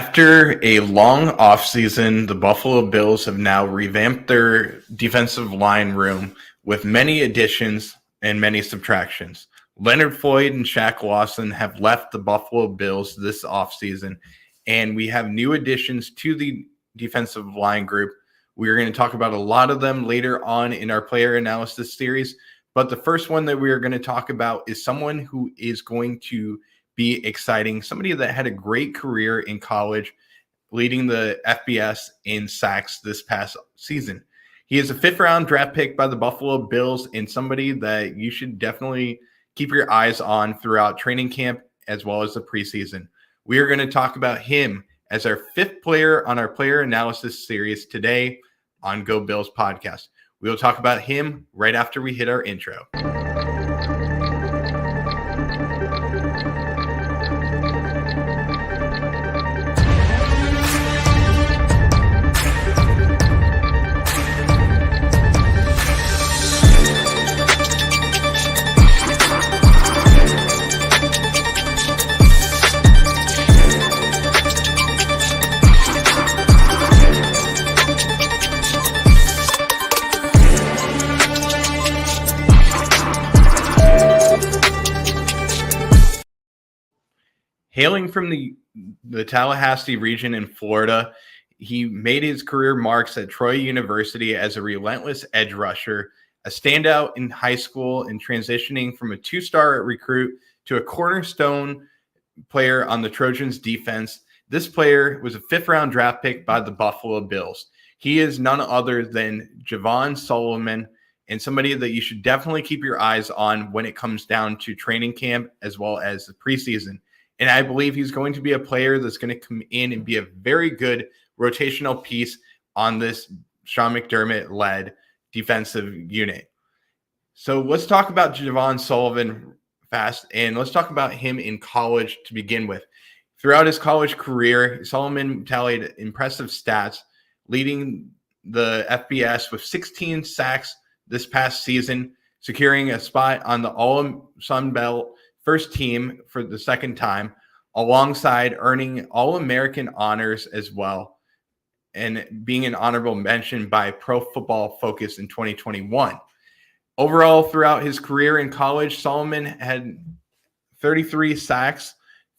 After a long offseason, the Buffalo Bills have now revamped their defensive line room with many additions and many subtractions. Leonard Floyd and Shaq Lawson have left the Buffalo Bills this offseason, and we have new additions to the defensive line group. We're going to talk about a lot of them later on in our player analysis series, but the first one that we are going to talk about is someone who is going to be exciting, somebody that had a great career in college, leading the FBS in sacks this past season. He is a fifth-round draft pick by the Buffalo Bills and somebody that you should definitely keep your eyes on throughout training camp as well as the preseason. We are going to talk about him as our fifth player on our player analysis series today on Go Bills podcast. We will talk about him right after we hit our intro. Hailing from the Tallahassee region in Florida, he made his career marks at Troy University as a relentless edge rusher, a standout in high school, and transitioning from a two-star recruit to a cornerstone player on the Trojans defense. This player was a fifth-round draft pick by the Buffalo Bills. He is none other than Javon Solomon, and somebody that you should definitely keep your eyes on when it comes down to training camp as well as the preseason. And I believe he's going to be a player that's going to come in and be a very good rotational piece on this Sean McDermott-led defensive unit. So let's talk about Javon Solomon fast, and let's talk about him in college to begin with. Throughout his college career, Solomon tallied impressive stats, leading the FBS with 16 sacks this past season, securing a spot on the All-Sun Belt first team for the second time, alongside earning All-American honors as well, and being an honorable mention by Pro Football Focus in 2021. Overall, throughout his career in college, Solomon had 33 sacks,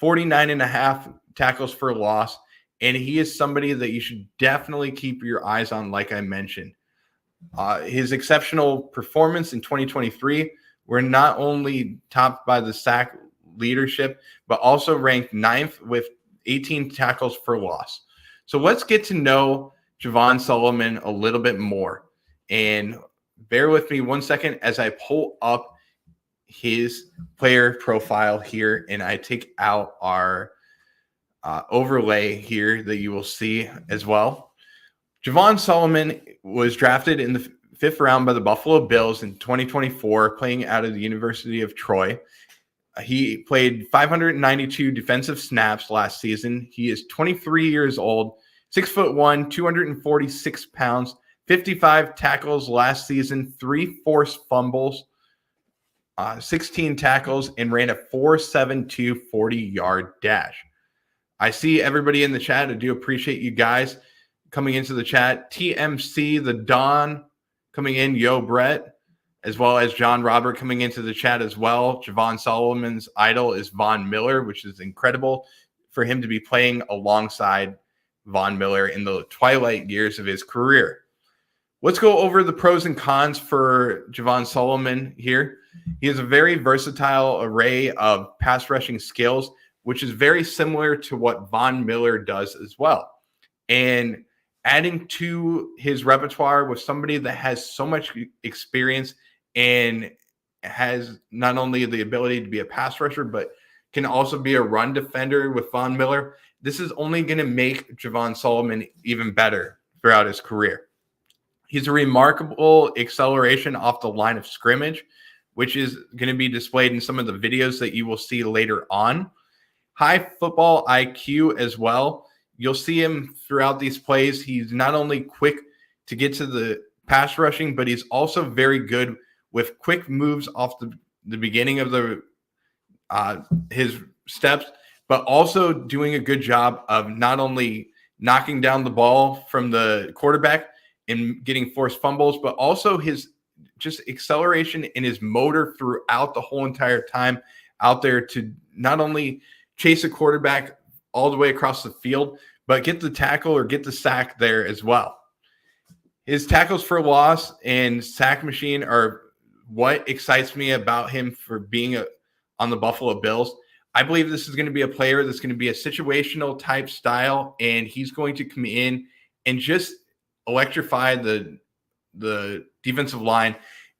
49.5 tackles for loss, and he is somebody that you should definitely keep your eyes on, like I mentioned. His exceptional performance in 2023 were not only topped by the sack leadership, but also ranked 9th with 18 tackles for loss. So let's get to know Javon Solomon a little bit more. And bear with me one second as I pull up his player profile here and I take out our overlay here that you will see as well. Javon Solomon was drafted in the fifth round by the Buffalo Bills in 2024, playing out of the University of Troy. He played 592 defensive snaps last season. He is 23 years old, 6'1", 246 pounds, 55 tackles last season, 3 forced fumbles, 16 tackles, and ran a 4.72 40-yard dash. I see everybody in the chat. I do appreciate you guys coming into the chat. TMC, the Don, coming in, Yo Brett, as well as John Robert coming into the chat as well. Javon Solomon's idol is Von Miller, which is incredible for him to be playing alongside Von Miller in the twilight years of his career. Let's go over the pros and cons for Javon Solomon here. He has a very versatile array of pass rushing skills, which is very similar to what Von Miller does as well. And adding to his repertoire with somebody that has so much experience and has not only the ability to be a pass rusher, but can also be a run defender with Von Miller, this is only going to make Javon Solomon even better throughout his career. He's a remarkable acceleration off the line of scrimmage, which is going to be displayed in some of the videos that you will see later on. High football IQ as well. You'll see him throughout these plays. He's not only quick to get to the pass rushing, but he's also very good with quick moves off the beginning of his steps, but also doing a good job of not only knocking down the ball from the quarterback and getting forced fumbles, but also his just acceleration in his motor throughout the whole entire time out there to not only chase a quarterback all the way across the field, but get the tackle or get the sack there as well. His tackles for loss and sack machine are what excites me about him for being on the Buffalo Bills. I believe this is going to be a player that's going to be a situational type style, and he's going to come in and just electrify the defensive line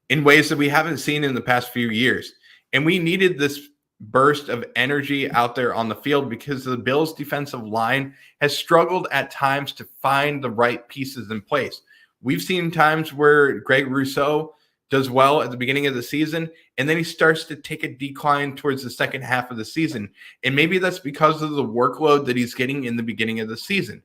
in ways that we haven't seen in the past few years. And we needed this burst of energy out there on the field because the Bills' defensive line has struggled at times to find the right pieces in place. We've seen times where Greg Rousseau does well at the beginning of the season, and then he starts to take a decline towards the second half of the season. And maybe that's because of the workload that he's getting in the beginning of the season.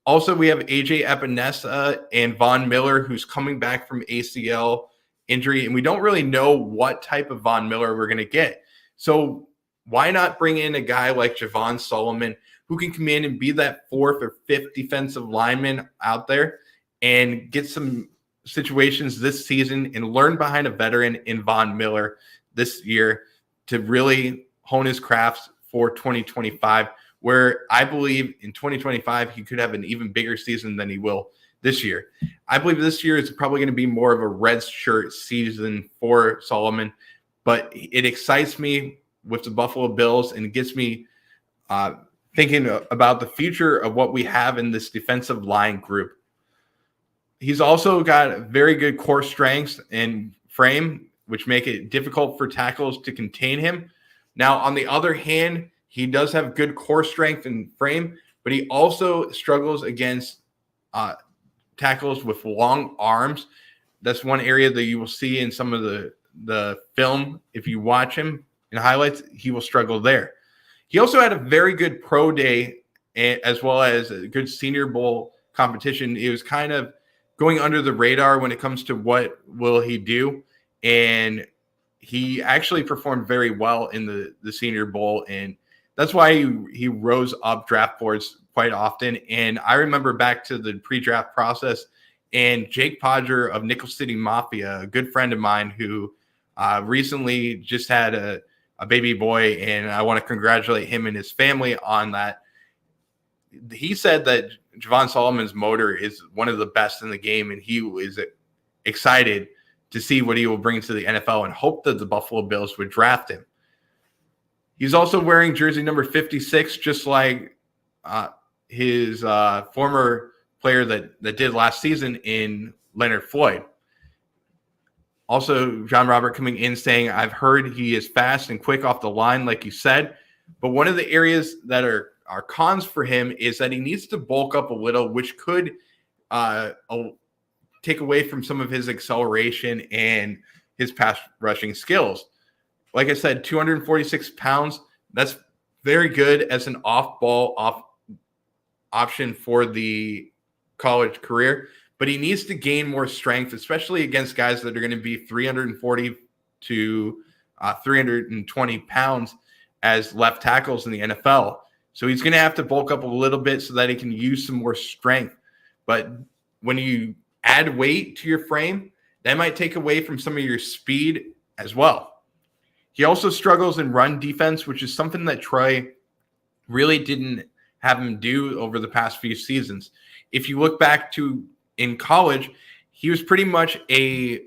Also, we have AJ Epinesa and Von Miller, who's coming back from ACL injury, and we don't really know what type of Von Miller we're going to get. So why not bring in a guy like Javon Solomon, who can come in and be that fourth or fifth defensive lineman out there and get some situations this season and learn behind a veteran in Von Miller this year to really hone his crafts for 2025, where I believe in 2025 he could have an even bigger season than he will this year. I believe this year is probably going to be more of a red shirt season for Solomon, but it excites me with the Buffalo Bills and gets me thinking about the future of what we have in this defensive line group. He's also got very good core strengths and frame, which make it difficult for tackles to contain him. Now, on the other hand, he does have good core strength and frame, but he also struggles against tackles with long arms. That's one area that you will see in some of the film. If you watch him in highlights, he will struggle there. He also had a very good pro day as well as a good Senior Bowl competition. It was kind of going under the radar when it comes to what will he do. And he actually performed very well in the Senior Bowl. And that's why he rose up draft boards quite often. And I remember back to the pre-draft process and Jake Podger of Nickel City Mafia, a good friend of mine who recently just had a baby boy. And I want to congratulate him and his family on that. He said that Javon Solomon's motor is one of the best in the game, and he is excited to see what he will bring to the NFL and hope that the Buffalo Bills would draft him. He's also wearing jersey number 56, just like his former player that did last season in Leonard Floyd. Also, John Robert coming in saying, I've heard he is fast and quick off the line, like you said, but one of the areas that are cons for him is that he needs to bulk up a little, which could take away from some of his acceleration and his pass rushing skills. Like I said, 246 pounds, that's very good as an off-ball option for the college career, but he needs to gain more strength, especially against guys that are going to be 340 to 320 pounds as left tackles in the NFL. So he's going to have to bulk up a little bit so that he can use some more strength. But when you add weight to your frame, that might take away from some of your speed as well. He also struggles in run defense, which is something that Troy really didn't have him do over the past few seasons. If you look back to in college, he was pretty much a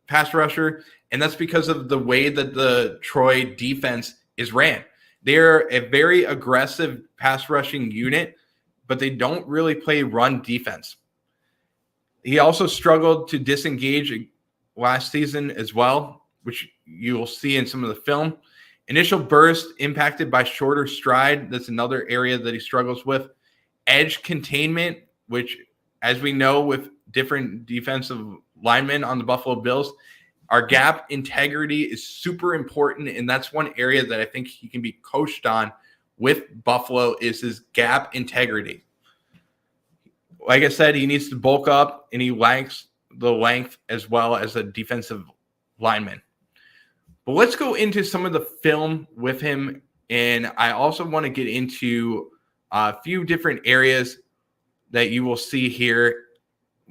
pass rusher, and that's because of the way that the Troy defense is ran. They're a very aggressive pass rushing unit, but they don't really play run defense. He also struggled to disengage last season as well, which you will see in some of the film. Initial burst impacted by shorter stride. That's another area that he struggles with. Edge containment, which, as we know with different defensive linemen on the Buffalo Bills, our gap integrity is super important, and that's one area that I think he can be coached on with Buffalo is his gap integrity. Like I said, he needs to bulk up, and he lacks the length as well as a defensive lineman. But let's go into some of the film with him And I also want to get into a few different areas that you will see here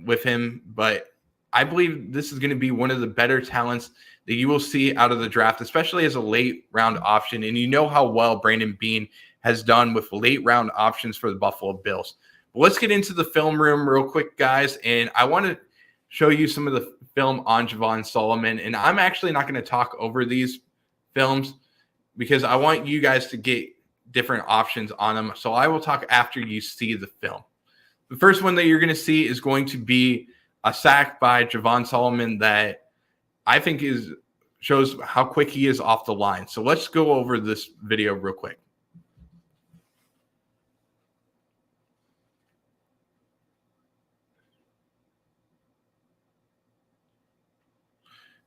with him, but I believe this is going to be one of the better talents that you will see out of the draft, especially as a late round option. And you know how well Brandon Beane has done with late round options for the Buffalo Bills. But let's get into the film room real quick, guys. And I want to show you some of the film on Javon Solomon. And I'm actually not going to talk over these films because I want you guys to get different options on them. So I will talk after you see the film. The first one that you're going to see is going to be a sack by Javon Solomon that I think shows how quick he is off the line. So let's go over this video real quick.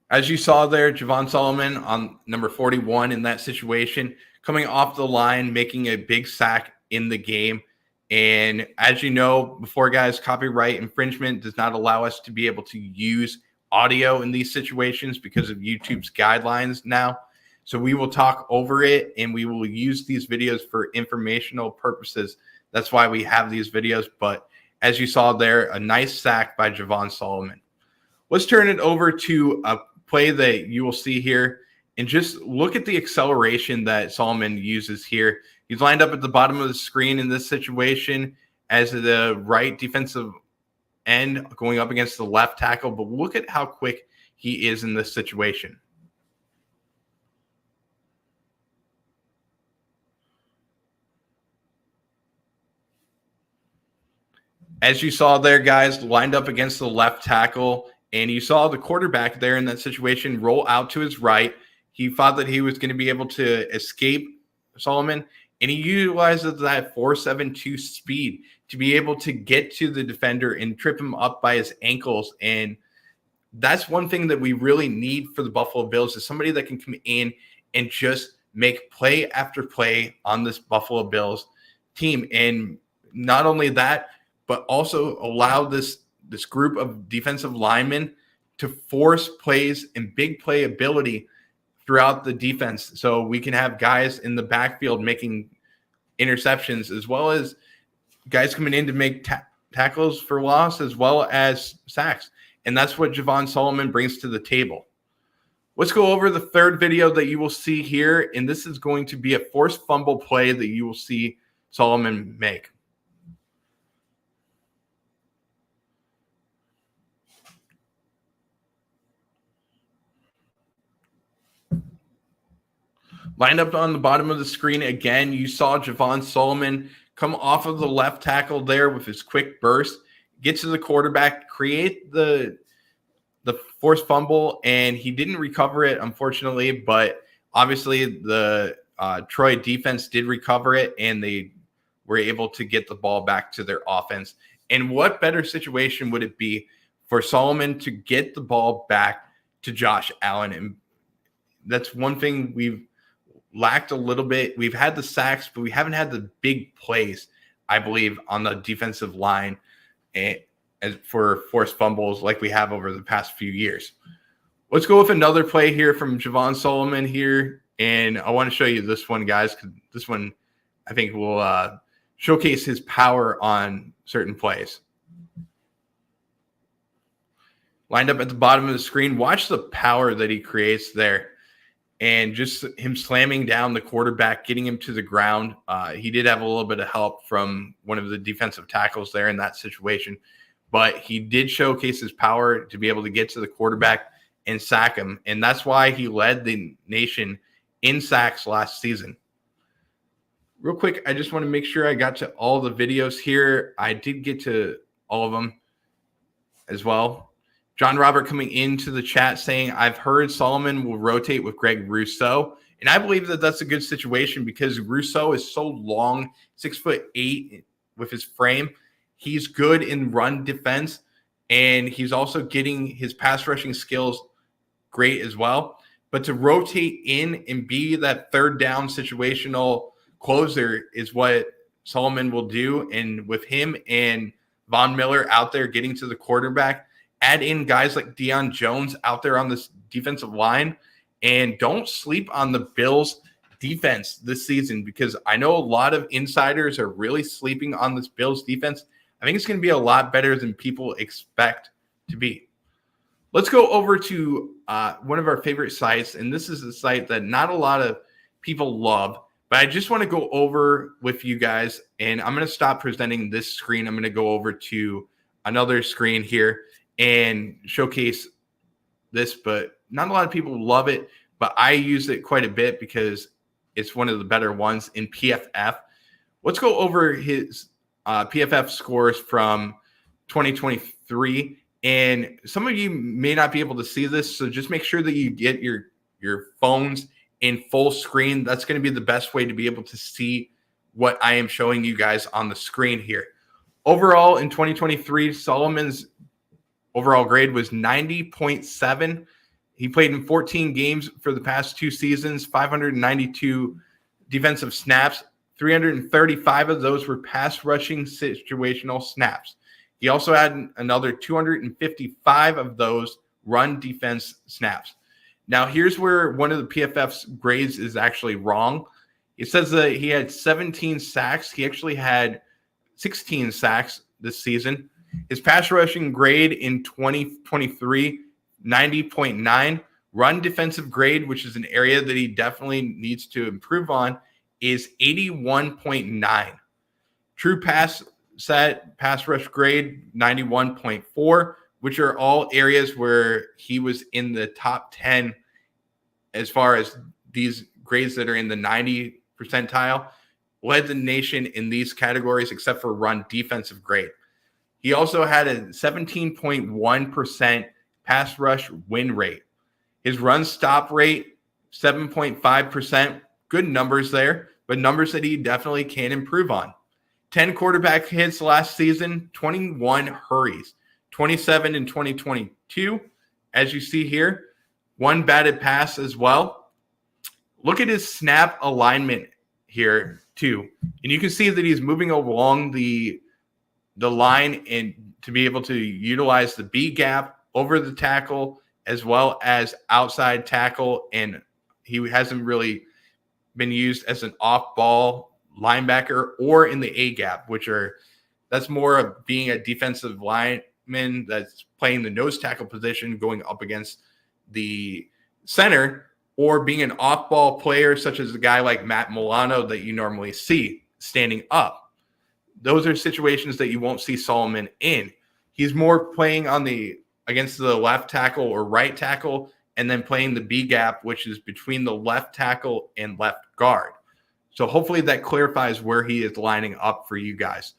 As you saw there, Javon Solomon on number 41 in that situation, coming off the line, making a big sack in the game. And as you know, before, guys, copyright infringement does not allow us to be able to use audio in these situations because of YouTube's guidelines now. So we will talk over it and we will use these videos for informational purposes. That's why we have these videos. But as you saw there, a nice sack by Javon Solomon. Let's turn it over to a play that you will see here and just look at the acceleration that Solomon uses here. He's lined up at the bottom of the screen in this situation as the right defensive end going up against the left tackle. But look at how quick he is in this situation. As you saw there, guys, lined up against the left tackle, and you saw the quarterback there in that situation roll out to his right. He thought that he was going to be able to escape Solomon, and he utilizes that 4.72 speed to be able to get to the defender and trip him up by his ankles. And that's one thing that we really need for the Buffalo Bills is somebody that can come in and just make play after play on this Buffalo Bills team. And not only that, but also allow this group of defensive linemen to force plays and big play ability throughout the defense. So we can have guys in the backfield making interceptions as well as guys coming in to make tackles for loss as well as sacks. And that's what Javon Solomon brings to the table. Let's go over the third video that you will see here. And this is going to be a forced fumble play that you will see Solomon make. Lined up on the bottom of the screen again, you saw Javon Solomon come off of the left tackle there with his quick burst, get to the quarterback, create the forced fumble, and he didn't recover it, unfortunately, but obviously the Troy defense did recover it, and they were able to get the ball back to their offense. And what better situation would it be for Solomon to get the ball back to Josh Allen? And that's one thing we've lacked a little bit. We've had the sacks, but we haven't had the big plays, I believe, on the defensive line and for forced fumbles like we have over the past few years. Let's go with another play here from Javon Solomon here. And I want to show you this one, guys, because this one I think will showcase his power on certain plays. Lined up at the bottom of the screen. Watch the power that he creates there. And just him slamming down the quarterback, getting him to the ground. He did have a little bit of help from one of the defensive tackles there in that situation. But he did showcase his power to be able to get to the quarterback and sack him. And that's why he led the nation in sacks last season. Real quick, I just want to make sure I got to all the videos here. I did get to all of them as well. John Robert coming into the chat saying, I've heard Solomon will rotate with Greg Rousseau. And I believe that that's a good situation because Rousseau is so long, 6'8" with his frame. He's good in run defense, and he's also getting his pass rushing skills great as well. But to rotate in and be that third down situational closer is what Solomon will do. And with him and Von Miller out there getting to the quarterback, add in guys like Deion Jones out there on this defensive line, and don't sleep on the Bills' defense this season, because I know a lot of insiders are really sleeping on this Bills defense. I think it's going to be a lot better than people expect to be. Let's go over to one of our favorite sites, and this is a site that not a lot of people love, but I just want to go over with you guys, and I'm going to stop presenting this screen. I'm going to go over to another screen here and showcase this, but not a lot of people love it, but I use it quite a bit because it's one of the better ones in PFF. Let's go over his PFF scores from 2023. And some of you may not be able to see this, so just make sure that you get your phones in full screen. That's going to be the best way to be able to see what I am showing you guys on the screen here. Overall, in 2023, Solomon's overall grade was 90.7. He played in 14 games for the past 2 seasons, 592 defensive snaps. 335 of those were pass rushing situational snaps. He also had another 255 of those run defense snaps. Now, here's where one of the PFF's grades is actually wrong. It says that he had 17 sacks. He actually had 16 sacks this season. His pass rushing grade in 2023, 90.9. Run defensive grade, which is an area that he definitely needs to improve on, is 81.9. True pass rush grade, 91.4, which are all areas where he was in the top 10 as far as these grades that are in the 90 percentile. Led the nation in these categories except for run defensive grade. He also had a 17.1% pass rush win rate. His run stop rate, 7.5%. Good numbers there, but numbers that he definitely can improve on. 10 quarterback hits last season, 21 hurries, 27 in 2022. As you see here, 1 batted pass as well. Look at his snap alignment here too. And you can see that he's moving along the line and to be able to utilize the B gap over the tackle as well as outside tackle. And he hasn't really been used as an off-ball linebacker or in the A gap, that's more of being a defensive lineman that's playing the nose tackle position going up against the center, or being an off-ball player such as a guy like Matt Milano that you normally see standing up. Those are situations that you won't see Solomon in. He's more playing against the left tackle or right tackle, and then playing the B gap, which is between the left tackle and left guard. So hopefully that clarifies where he is lining up for you guys.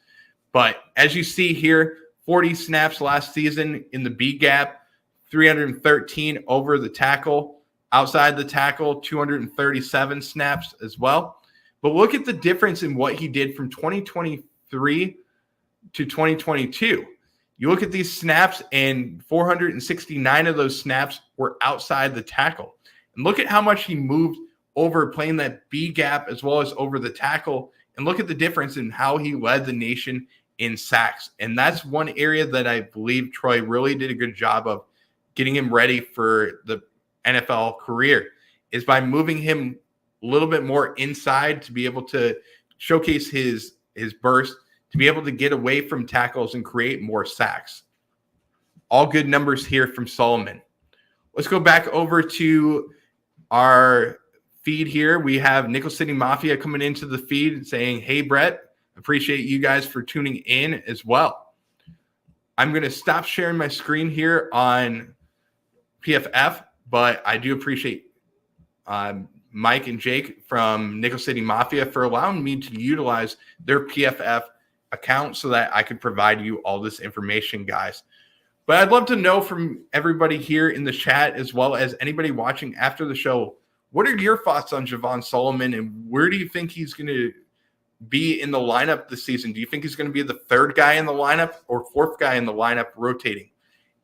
But as you see here, 40 snaps last season in the B gap, 313 over the tackle, outside the tackle, 237 snaps as well. But look at the difference in what he did from 2023 to 2022. You look at these snaps, and 469 of those snaps were outside the tackle. And look at how much he moved over playing that B gap as well as over the tackle. And look at the difference in how he led the nation in sacks. And that's one area that I believe Troy really did a good job of getting him ready for the NFL career, is by moving him a little bit more inside to be able to showcase his burst, to be able to get away from tackles and create more sacks. All good numbers here from Solomon. Let's go back over to our feed here. We have Nickel City Mafia coming into the feed saying, "Hey, Brett, appreciate you guys for tuning in as well." I'm going to stop sharing my screen here on PFF, but I do appreciate Mike and Jake from Nickel City Mafia for allowing me to utilize their PFF account so that I could provide you all this information, guys. But I'd love to know from everybody here in the chat, as well as anybody watching after the show, what are your thoughts on Javon Solomon, and where do you think he's going to be in the lineup this season? Do you think he's going to be the 3rd guy in the lineup or 4th guy in the lineup rotating?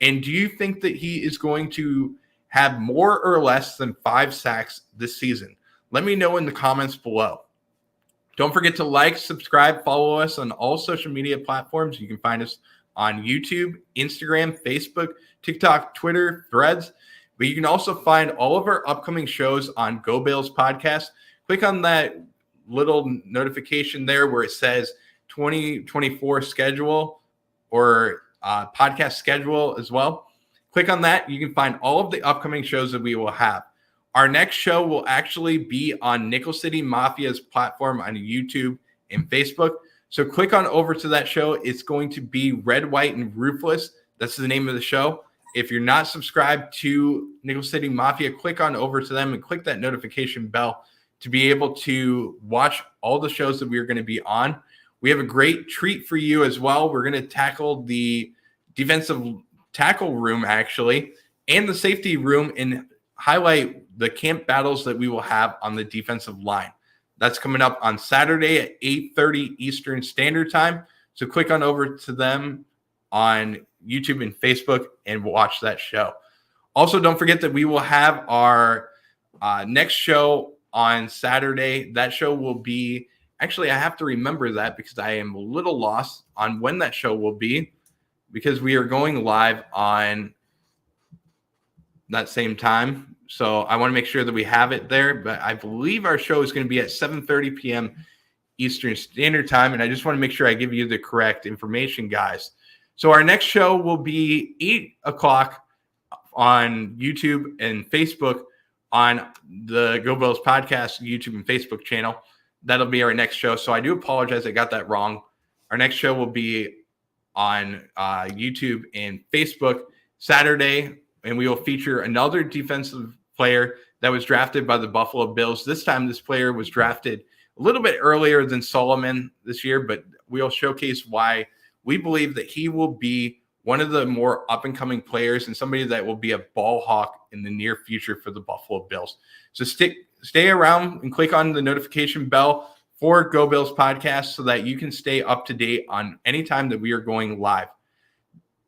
And do you think that he is going to have more or less than 5 sacks this season? Let me know in the comments below. Don't forget to like, subscribe, follow us on all social media platforms. You can find us on YouTube, Instagram, Facebook, TikTok, Twitter, Threads. But you can also find all of our upcoming shows on Go Bills Podcast. click on that little notification there where it says 2024 schedule or podcast schedule as well. Click on that. You can find all of the upcoming shows that we will have. Our next show will actually be on Nickel City Mafia's platform on YouTube and Facebook. So click on over to that show. It's going to be Red, White, and Ruthless. That's the name of the show. If you're not subscribed to Nickel City Mafia, click on over to them and click that notification bell to be able to watch all the shows that we are going to be on. We have a great treat for you as well. We're going to tackle the defensive tackle room, actually, and the safety room and highlight the camp battles that we will have on the defensive line. That's coming up on Saturday at 8:30 Eastern Standard Time. So click on over to them on YouTube and Facebook and watch that show. Also, don't forget that we will have our next show on Saturday. That show will be, actually, I have to remember that because I am a little lost on when that show will be, because we are going live on that same time. So I want to make sure that we have it there. But I believe our show is going to be at 7:30 p.m. Eastern Standard Time. And I just want to make sure I give you the correct information, guys. So our next show will be 8 o'clock on YouTube and Facebook on the Go Bills Podcast YouTube and Facebook channel. That'll be our next show. So I do apologize. I got that wrong. Our next show will be on YouTube and Facebook Saturday, and we will feature another defensive player that was drafted by the Buffalo Bills. This time, this player was drafted a little bit earlier than Solomon this year, but we'll showcase why we believe that he will be one of the more up-and-coming players and somebody that will be a ball hawk in the near future for the Buffalo Bills. So stay around and click on the notification bell for Go Bills Podcast so that you can stay up to date on any time that we are going live.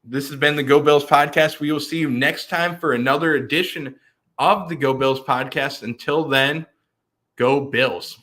This has been the Go Bills Podcast. We will see you next time for another edition of the Go Bills Podcast. Until then, Go Bills.